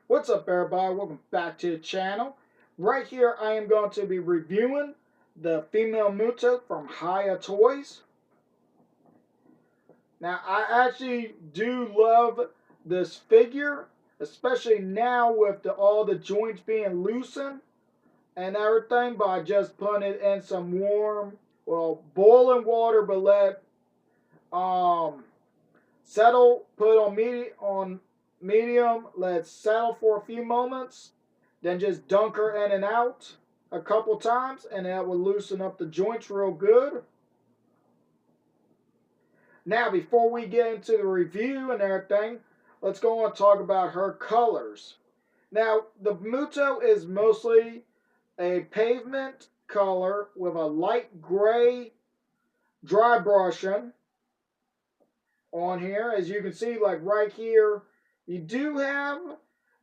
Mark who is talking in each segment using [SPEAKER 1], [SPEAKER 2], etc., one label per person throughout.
[SPEAKER 1] What's up, everybody? Welcome back to the channel. Right here I am going to be reviewing the female moto from Hiya toys. Now I actually do love this figure, especially now with all the joints being loosened and everything by just putting it in some warm, boiling water, but let um settle, put on medium, let it settle for a few moments, then just dunk her in and out a couple times, and that will loosen up the joints real good. Now, before we get into the review and everything, let's go on and talk about her colors. Now, the Muto is mostly a pavement color with a light gray dry brushing on here. As you can see, like right here, you do have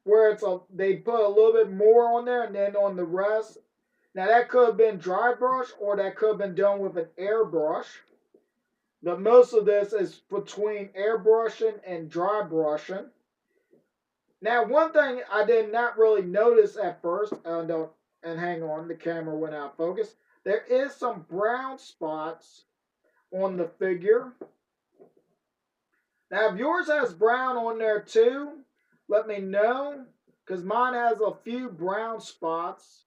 [SPEAKER 1] where they put a little bit more on there, and then on the rest. Now that could have been dry brush, or that could have been done with an airbrush. But most of this is between airbrushing and dry brushing. Now, one thing I did not really notice at first, and hang on, the camera went out of focus. There is some brown spots on the figure. Now, if yours has brown on there too, let me know, because mine has a few brown spots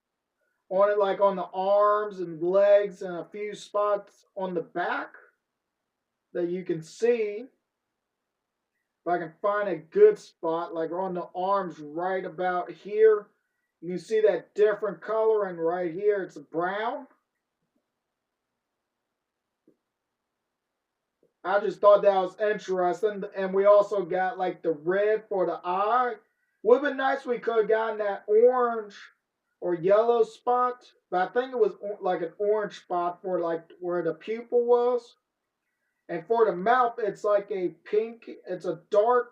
[SPEAKER 1] on it, like on the arms and legs, and a few spots on the back that you can see. If I can find a good spot, like on the arms right about here, you can see that different coloring right here. It's brown. I just thought that was interesting. And we also got like the red for the eye. Would have been nice we could have gotten that orange or yellow spot, but I think it was like an orange spot for like where the pupil was. And for the mouth, it's like a pink, it's a dark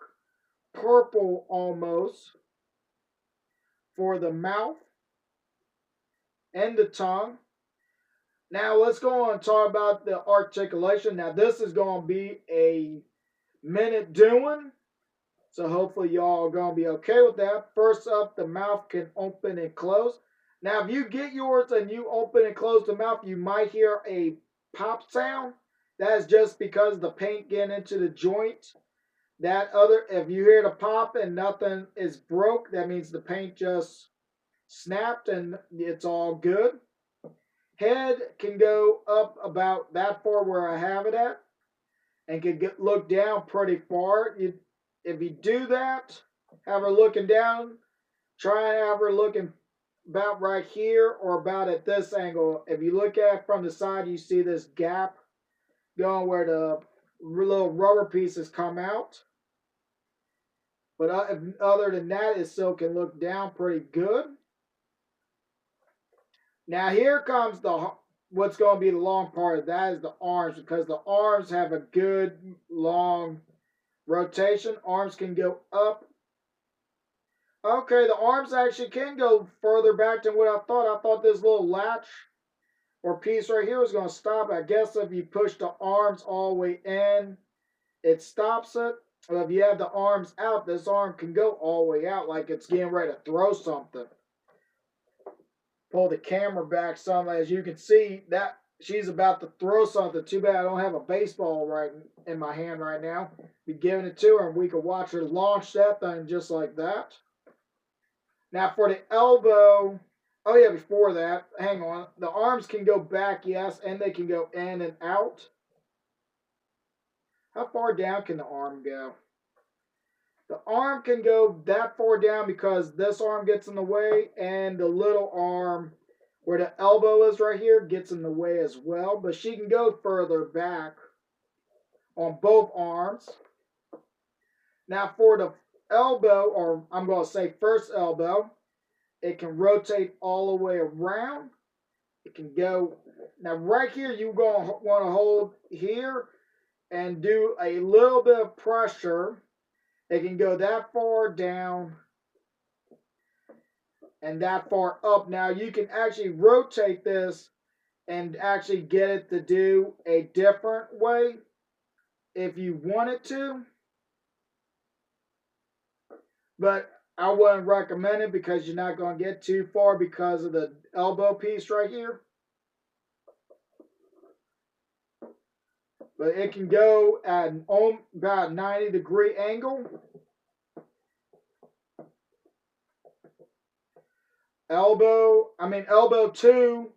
[SPEAKER 1] purple almost for the mouth and the tongue. Now let's go on and talk about the articulation. Now this is going to be a minute doing, so hopefully y'all are going to be okay with that. First up, the mouth can open and close. Now if you get yours and you open and close the mouth, you might hear a pop sound. That is just because the paint getting into the joint. If you hear the pop and nothing is broke, that means the paint just snapped and it's all good. Head can go up about that far where I have it at, and can look down pretty far. If you do that, have her looking down, try and have her looking about right here or about at this angle. If you look at it from the side, you see this gap going where the little rubber pieces come out. But other than that, it still can look down pretty good. Now here comes what's going to be the long part of that is the arms, because the arms have a good long rotation. Arms can go up. Okay, the arms actually can go further back than what I thought. I thought this little latch or piece right here was going to stop. I guess if you push the arms all the way in, it stops it. But if you have the arms out, this arm can go all the way out like it's getting ready to throw something. Pull the camera back some. As you can see, that she's about to throw something. Too bad I don't have a baseball right in my hand right now. Be giving it to her, and we could watch her launch that thing just like that. Now for the elbow, oh yeah, before that, hang on. The arms can go back, yes, and they can go in and out. How far down can the arm go? The arm can go that far down because this arm gets in the way, and the little arm where the elbow is right here gets in the way as well. But she can go further back on both arms. Now for the elbow, or I'm going to say first elbow, it can rotate all the way around. It can go, now right here you're going to want to hold here and do a little bit of pressure. It can go that far down and that far up. Now you can actually rotate this and actually get it to do a different way if you wanted to. But I wouldn't recommend it because you're not going to get too far because of the elbow piece right here. But it can go at about 90-degree angle. Elbow 2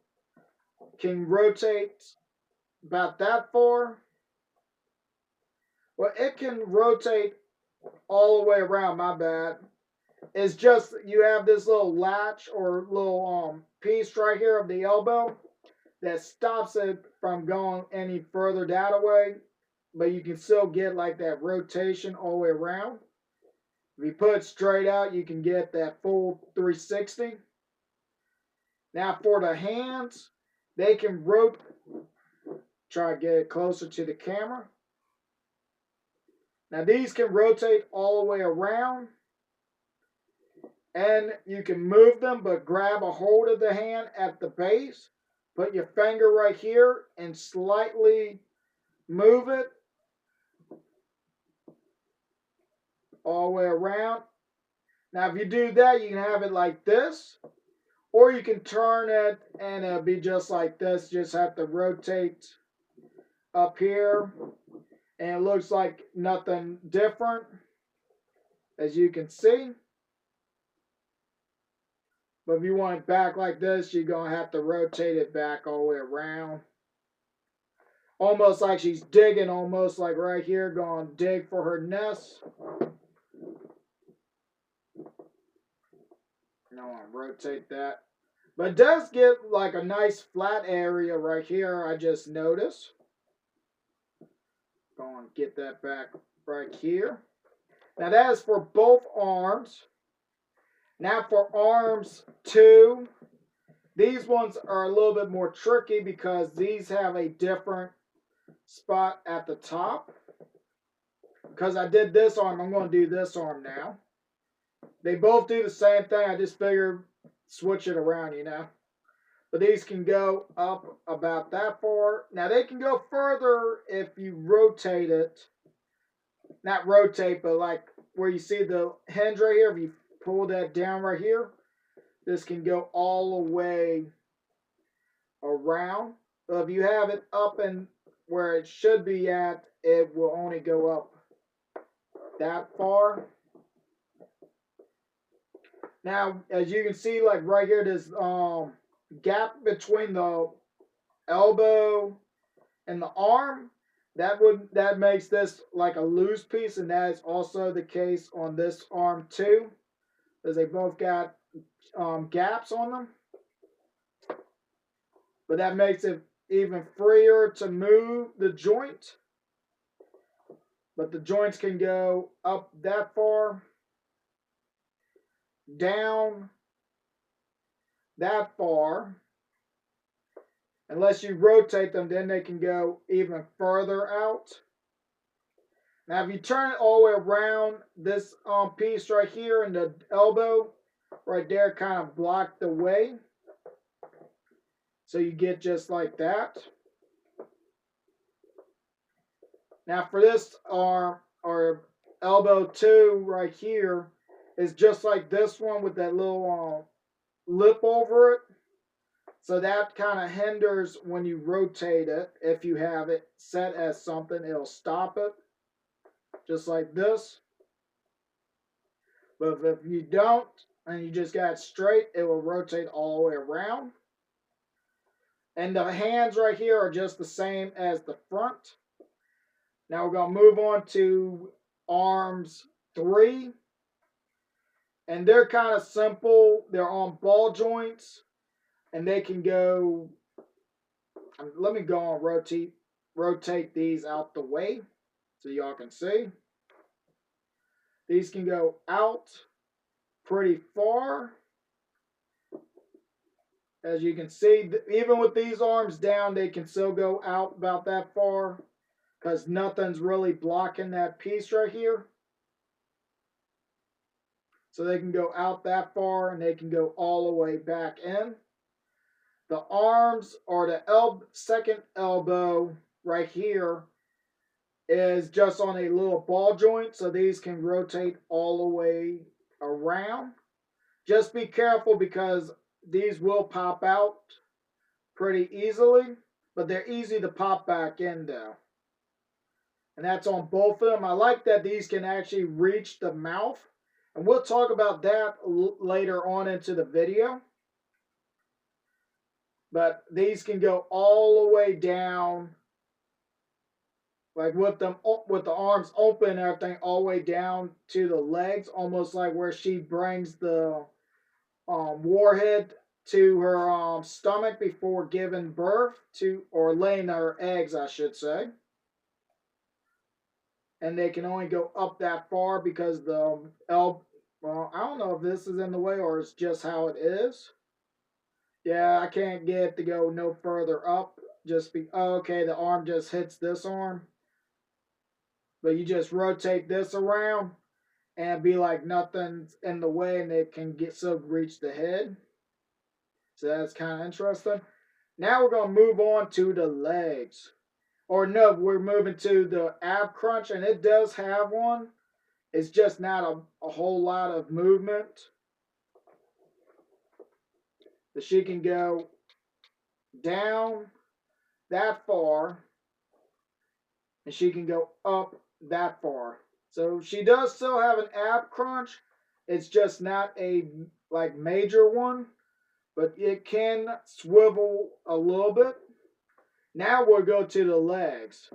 [SPEAKER 1] can rotate about that far. Well, it can rotate all the way around, my bad. It's just you have this little latch or little piece right here of the elbow that stops it from going any further that way, but you can still get like that rotation all the way around. If you put it straight out, you can get that full 360. Now for the hands, they can rotate. Try to get it closer to the camera. Now these can rotate all the way around, and you can move them, but grab a hold of the hand at the base. Put your finger right here and slightly move it all the way around. Now, if you do that, you can have it like this, or you can turn it and it'll be just like this. Just have to rotate up here, and it looks like nothing different, as you can see. But if you want it back like this, you're going to have to rotate it back all the way around. Almost like she's digging, almost like right here, going to dig for her nest. I want to rotate that. But it does get like a nice flat area right here, I just noticed. Go and get that back right here. Now that is for both arms. Now for arms 2, these ones are a little bit more tricky because these have a different spot at the top. Because I did this arm, I'm going to do this arm now. They both do the same thing. I just figured switch it around, you know. But these can go up about that far. Now they can go further if you rotate it. Not rotate, but like where you see the hinge right here. If you pull that down right here, this can go all the way around. But if you have it up and where it should be at, it will only go up that far. Now, as you can see, like right here, this gap between the elbow and the arm, that makes this like a loose piece, and that is also the case on this arm too, because they both got gaps on them. But that makes it even freer to move the joint. But the joints can go up that far, down that far. Unless you rotate them, then they can go even further out. Now, if you turn it all the way around, this piece right here in the elbow, right there, kind of blocked the way. So you get just like that. Now, for this arm, or elbow 2 right here, is just like this one with that little lip over it. So that kind of hinders when you rotate it. If you have it set as something, it'll stop it. Just like this. But if you don't, and you just got it straight, it will rotate all the way around. And the hands right here are just the same as the front. Now we're going to move on to arms 3. And they're kind of simple. They're on ball joints. And they can go, let me go and rotate these out the way so y'all can see. These can go out pretty far. As you can see, even with these arms down, they can still go out about that far because nothing's really blocking that piece right here. So they can go out that far and they can go all the way back in. The arms, or the second elbow right here, is just on a little ball joint, so these can rotate all the way around. Just be careful because these will pop out pretty easily, but they're easy to pop back in though. And that's on both of them. I like that these can actually reach the mouth. And we'll talk about that later on into the video. But these can go all the way down, like with them with the arms open and everything, all the way down to the legs, almost like where she brings the Warhead to her stomach before giving birth to, or laying her eggs, I should say. And they can only go up that far because the well, I don't know if this is in the way or it's just how it is. Yeah, I can't get it to go no further up. Just be okay. The arm just hits this arm, but you just rotate this around and be like nothing's in the way, and it can get so reach the head. So that's kind of interesting. Now we're gonna move on to the legs. Or no, we're moving to the ab crunch, and it does have one. It's just not a whole lot of movement. But she can go down that far, and she can go up that far. So she does still have an ab crunch. It's just not a like major one, but it can swivel a little bit. Now we'll go to the legs.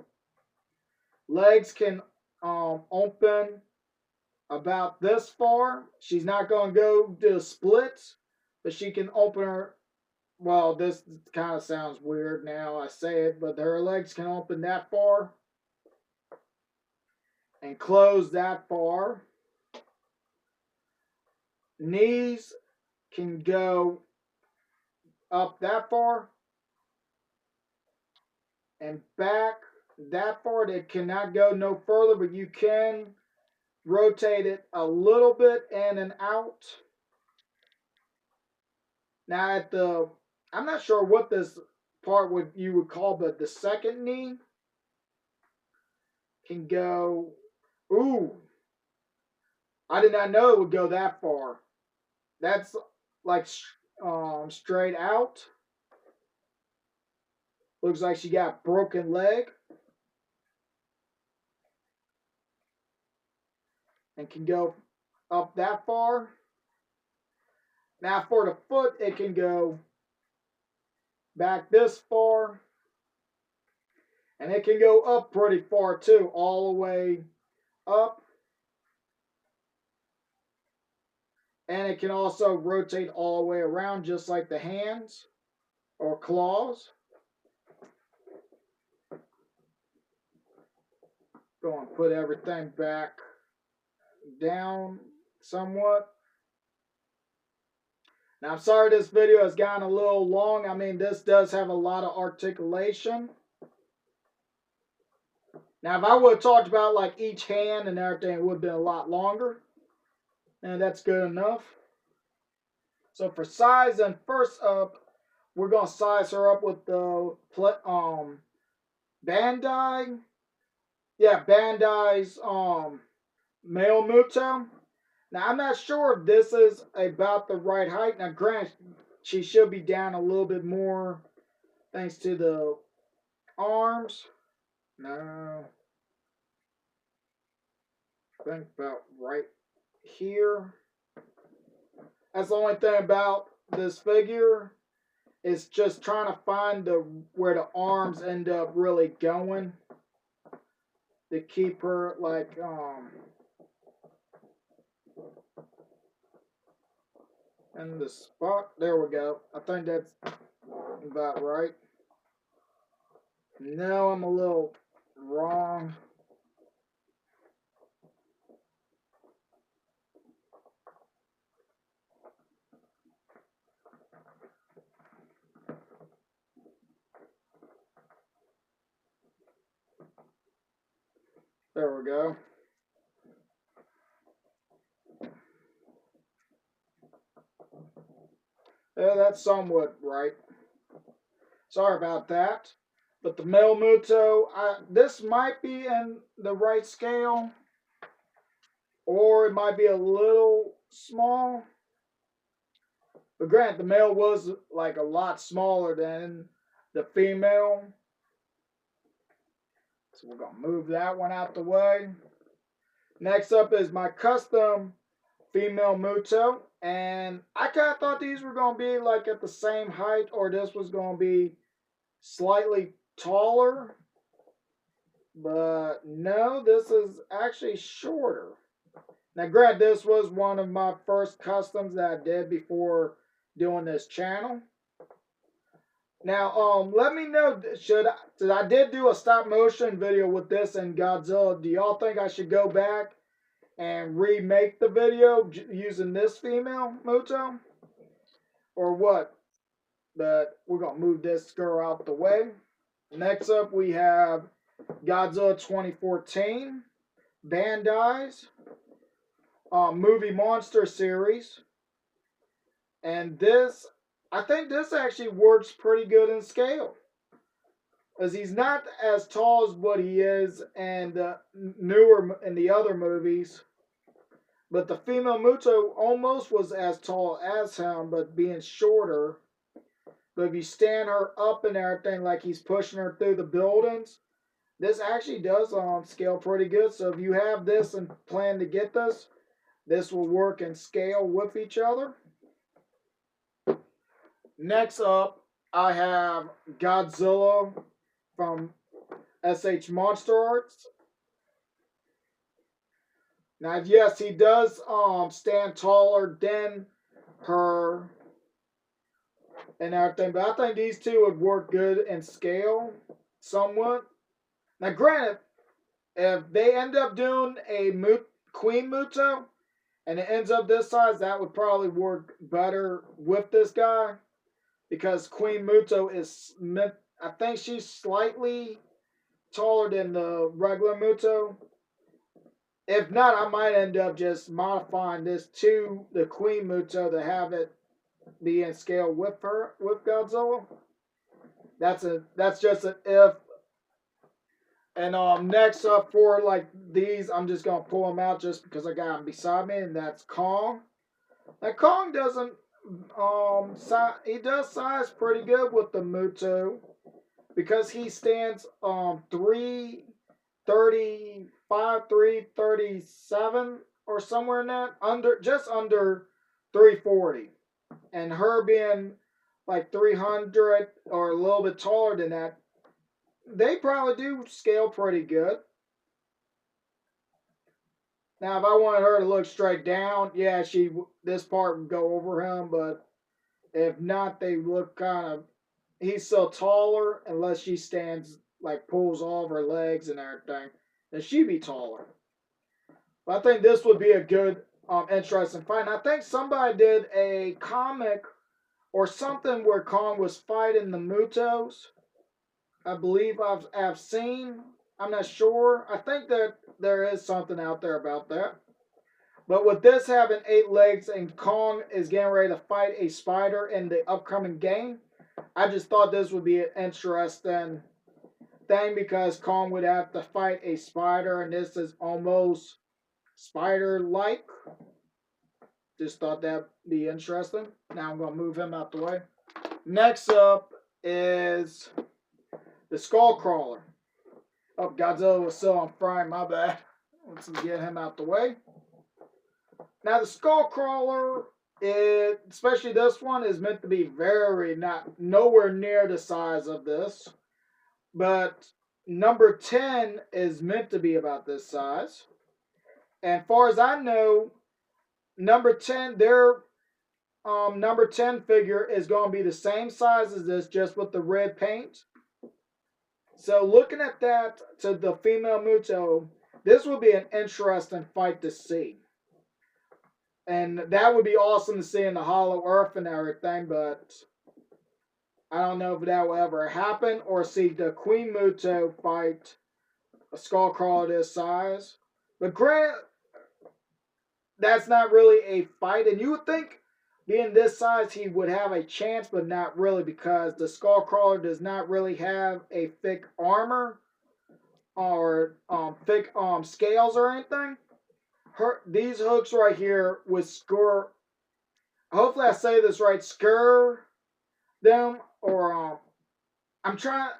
[SPEAKER 1] Legs can open about this far. She's not going to go to splits, but she can open her. Well, this kind of sounds weird now I say it, but her legs can open that far and close that far. Knees can go up that far and back that far. They cannot go no further, but you can rotate it a little bit in and out. Now at the, I'm not sure what this part you would call, but the second knee can go. Ooh, I did not know it would go that far. That's like straight out. Looks like she got broken leg. And can go up that far. Now for the foot, it can go back this far. And it can go up pretty far too, all the way up. And it can also rotate all the way around just like the hands or claws. Go and put everything back down somewhat. Now I'm sorry this video has gotten a little long. I mean, this does have a lot of articulation. Now if I would have talked about like each hand and everything, it would have been a lot longer. And that's good enough. So for size, and first up, we're going to size her up with the Bandai. Yeah, Bandai's male Muto. Now, I'm not sure if this is about the right height. Now, granted, she should be down a little bit more thanks to the arms. No. I think about right here. That's the only thing about this figure. Is just trying to find where the arms end up really going to keep her like in the spot. There we go. I think that's about right. No, I'm a little wrong. There we go. Yeah, that's somewhat right. Sorry about that. But the male Muto, this might be in the right scale, or it might be a little small. But granted, the male was like a lot smaller than the female. So we're going to move that one out the way. Next up is my custom female Muto. And I kind of thought these were going to be like at the same height, or this was going to be slightly taller. But no, this is actually shorter. Now, granted, this was one of my first customs that I did before doing this channel. Now, let me know, I did do a stop motion video with this and Godzilla. Do y'all think I should go back and remake the video using this female Muto? Or what? But we're going to move this girl out the way. Next up, we have Godzilla 2014, Bandai's movie monster series. And this, I think this actually works pretty good in scale. As he's not as tall as what he is and newer in the other movies. But the female Muto almost was as tall as him, but being shorter. But if you stand her up and everything like he's pushing her through the buildings, this actually does scale pretty good. So if you have this and plan to get this, this will work and scale with each other. Next up, I have Godzilla from SH Monster Arts. Now, yes, he does stand taller than her and everything, but I think these two would work good in scale somewhat. Now, granted, if they end up doing a Queen Muto and it ends up this size, that would probably work better with this guy because Queen Muto is meant, I think she's slightly taller than the regular Muto. If not, I might end up just modifying this to the Queen Muto to have it be in scale with her, with Godzilla. That's just an if. And next up for like these, I'm just gonna pull them out just because I got them beside me, and that's Kong. Now Kong doesn't he does size pretty good with the Muto because he stands 335, 337 or somewhere in that, just under 340. And her being like 300 or a little bit taller than that, they probably do scale pretty good. Now, if I wanted her to look straight down, yeah, this part would go over him, but if not, they look kind of, he's so taller unless she stands, like pulls all of her legs and everything, then she'd be taller. But I think this would be a good, interesting fight. And I think somebody did a comic or something where Kong was fighting the Mutos. I believe I've seen. I'm not sure. I think that there is something out there about that. But with this having 8 legs and Kong is getting ready to fight a spider in the upcoming game, I just thought this would be an interesting thing because Kong would have to fight a spider and this is almost spider-like. Just thought that'd be interesting. Now I'm going to move him out the way. Next up is the Skullcrawler. Oh, Godzilla was still on frame, my bad. Let's get him out the way. Now the Skullcrawler, especially this one, is meant to be nowhere near the size of this. But number 10 is meant to be about this size. And far as I know, number 10, their number 10 figure is going to be the same size as this, just with the red paint. So looking at that to the female Muto, this would be an interesting fight to see. And that would be awesome to see in the Hollow Earth and everything, but I don't know if that will ever happen or see the Queen Muto fight a Skullcrawler this size. But Grant, that's not really a fight, and you would think being this size he would have a chance, but not really because the Skullcrawler does not really have a thick armor or thick scales or anything. these hooks right here with score. Hopefully I say this right. Scur them or I'm trying.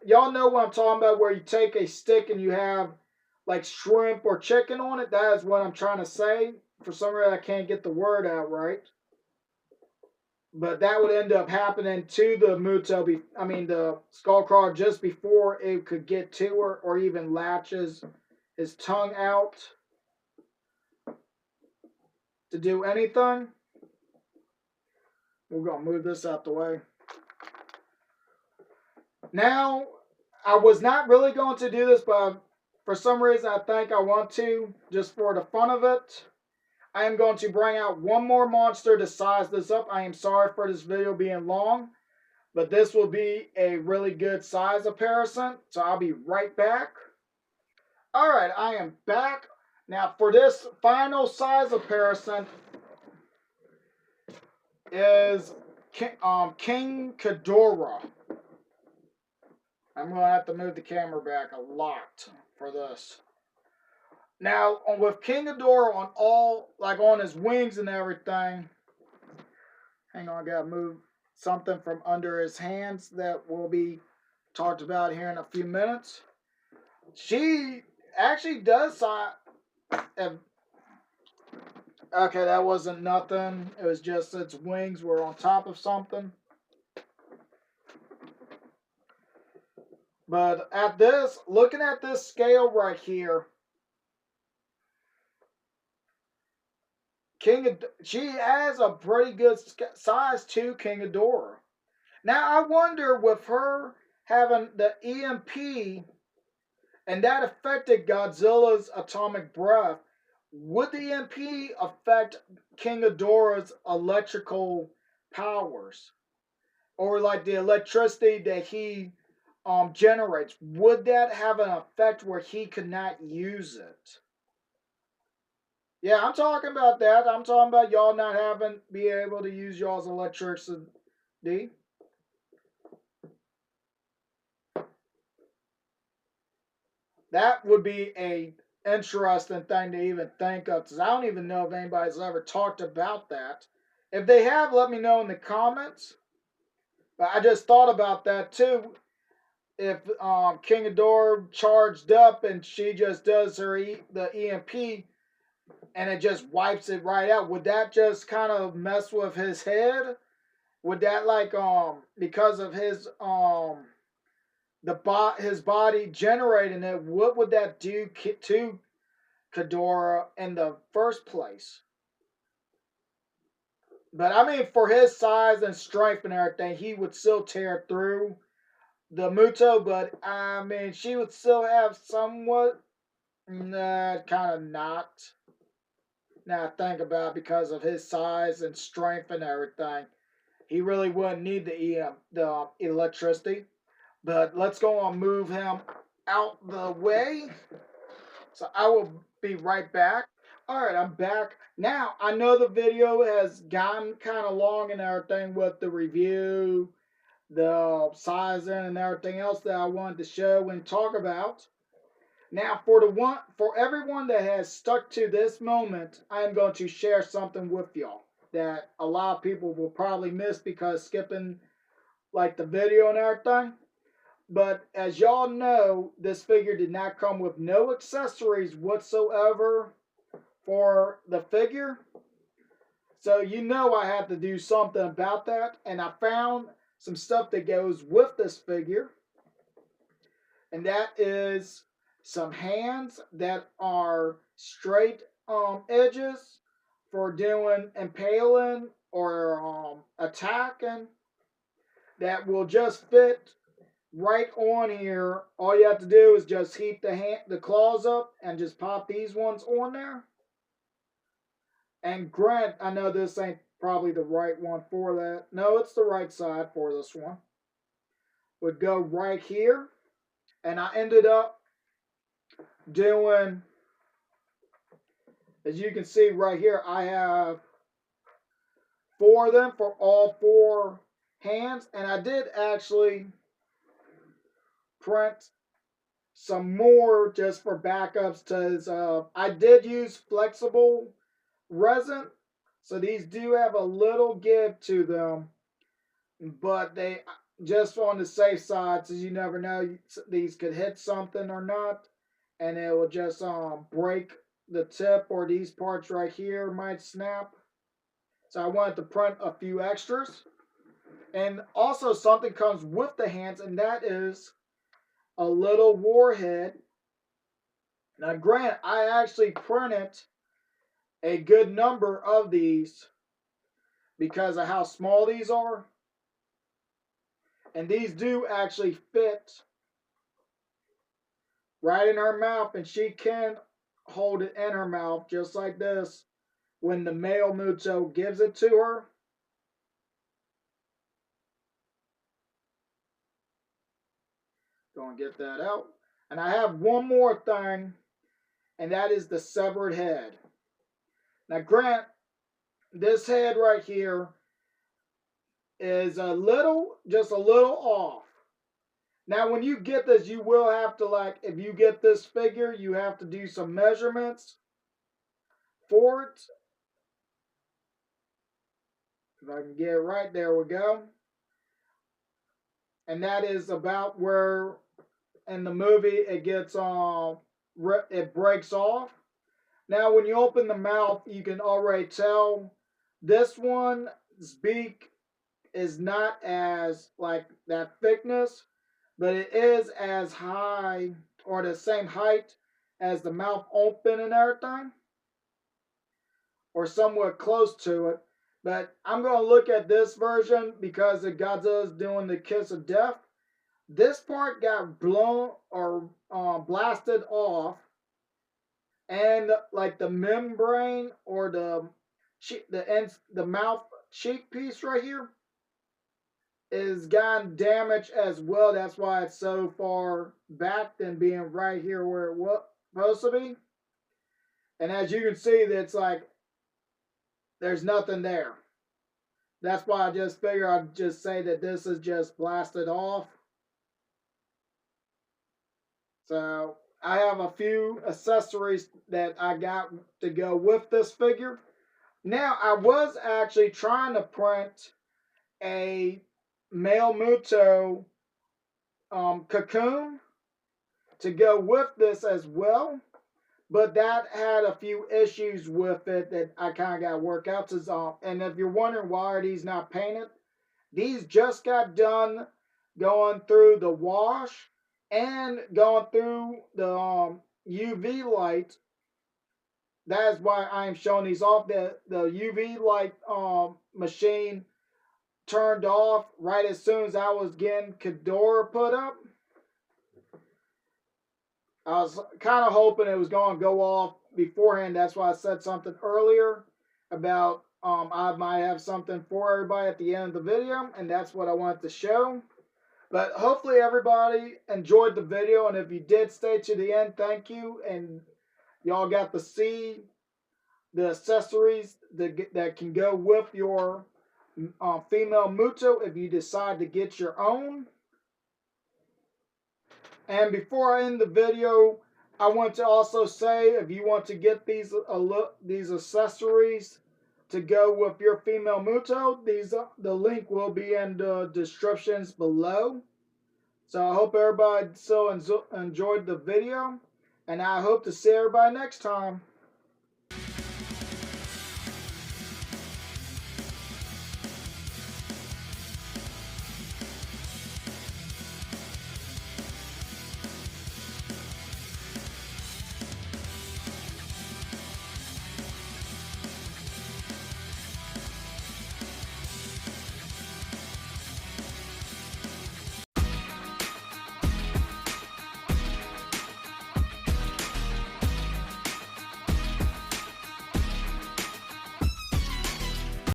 [SPEAKER 1] Y'all know what I'm talking about, where you take a stick and you have like shrimp or chicken on it. That is what I'm trying to say. For some reason, I can't get the word out right. But that would end up happening to the muto. I mean, the skullcrawler just before it could get to her, or even latches his tongue out to do anything. We're gonna move this out the way. Now, I was not really going to do this, but for some reason I think I want to, just for the fun of it. I am going to bring out one more monster to size this up. I am sorry for this video being long, but this will be a really good size comparison. So I'll be right back. Alright, I am back. Now for this final size comparison is King Ghidorah. I'm going to have to move the camera back a lot for this. Now, with King Ghidorah on all, like on his wings and everything, hang on, I gotta move something from under his hands that will be talked about here in a few minutes. She actually does okay, that wasn't nothing. It was just its wings were on top of something. But looking at this scale right here, she has a pretty good size to King Ghidorah. Now I wonder, with her having the EMP and that affected Godzilla's atomic breath, would the EMP affect King Ghidorah's electrical powers, or like the electricity that he generates? Would that have an effect where he could not use it? Yeah, I'm talking about that. I'm talking about y'all not be able to use y'all's electricity. That would be a interesting thing to even think of, because I don't even know if anybody's ever talked about that. If they have, let me know in the comments. But I just thought about that too. If King Ghidorah charged up and she just does the EMP and it just wipes it right out, would that just kind of mess with his head? Would that, like, because of his his body generating it, what would that do to Ghidorah in the first place? But I mean, for his size and strength and everything, he would still tear through the Muto. But I mean, she would still have somewhat, nah, kind of not. Now I think about it, because of his size and strength and everything, he really wouldn't need the electricity. But let's go and move him out the way. So I will be right back. Alright, I'm back. Now, I know the video has gotten kind of long and everything with the review, the sizing, and everything else that I wanted to show and talk about. Now, for everyone that has stuck to this moment, I am going to share something with y'all that a lot of people will probably miss because skipping like the video and everything. But as y'all know, this figure did not come with no accessories whatsoever for the figure. So you know I had to do something about that. And I found some stuff that goes with this figure. And that is some hands that are straight edges for doing impaling or attacking, that will just fit right on here. All you have to do is just heat the claws up and just pop these ones on there. And grant, I know this ain't probably the right one for that. No, it's the right side for this one. Would go right here. And I ended up doing, as you can see right here, I have 4 of them for all 4 hands. And I did actually print some more just for backups, because I did use flexible resin, so these do have a little give to them, but they just on the safe side, so you never know, these could hit something or not, and it will just break the tip, or these parts right here might snap. So I wanted to print a few extras. And also something comes with the hands, and that is a little Warhead. Now, granted, I actually printed a good number of these because of how small these are. And these do actually fit right in her mouth, and she can hold it in her mouth just like this when the male Muto gives it to her. Gonna get that out. And I have one more thing, and that is the severed head. Now, Grant, this head right here is just a little off. Now, when you get this, you will have to, like, if you get this figure, you have to do some measurements for it. If I can get it right, there we go. And that is about where in the movie it gets it breaks off. Now, when you open the mouth, you can already tell this one's beak is not as like that thickness, but it is as high or the same height as the mouth open and everything, or somewhat close to it. But I'm going to look at this version because the Godzilla's doing the kiss of death. This part got blown or blasted off, and like the membrane or the mouth cheek piece right here is gotten damaged as well. That's why it's so far back than being right here where it was supposed to be. And as you can see, that's like there's nothing there. That's why I just figure I'd just say that this is just blasted off. So I have a few accessories that I got to go with this figure. Now, I was actually trying to print a male Muto cocoon to go with this as well, but that had a few issues with it that I kind of got to work out. And if you're wondering why are these not painted, these just got done going through the wash and going through the UV light. That is why I am showing these off. The UV light machine turned off right as soon as I was getting Kadora put up. I was kind of hoping it was going to go off beforehand. That's why I said something earlier about I might have something for everybody at the end of the video, and that's what I wanted to show. But hopefully everybody enjoyed the video, and if you did stay to the end, thank you. And y'all got to see the accessories that can go with your female Muto if you decide to get your own. And before I end the video, I want to also say if you want to get these accessories to go with your female Muto, the link will be in the descriptions below. So I hope everybody so enjoyed the video, and I hope to see everybody next time.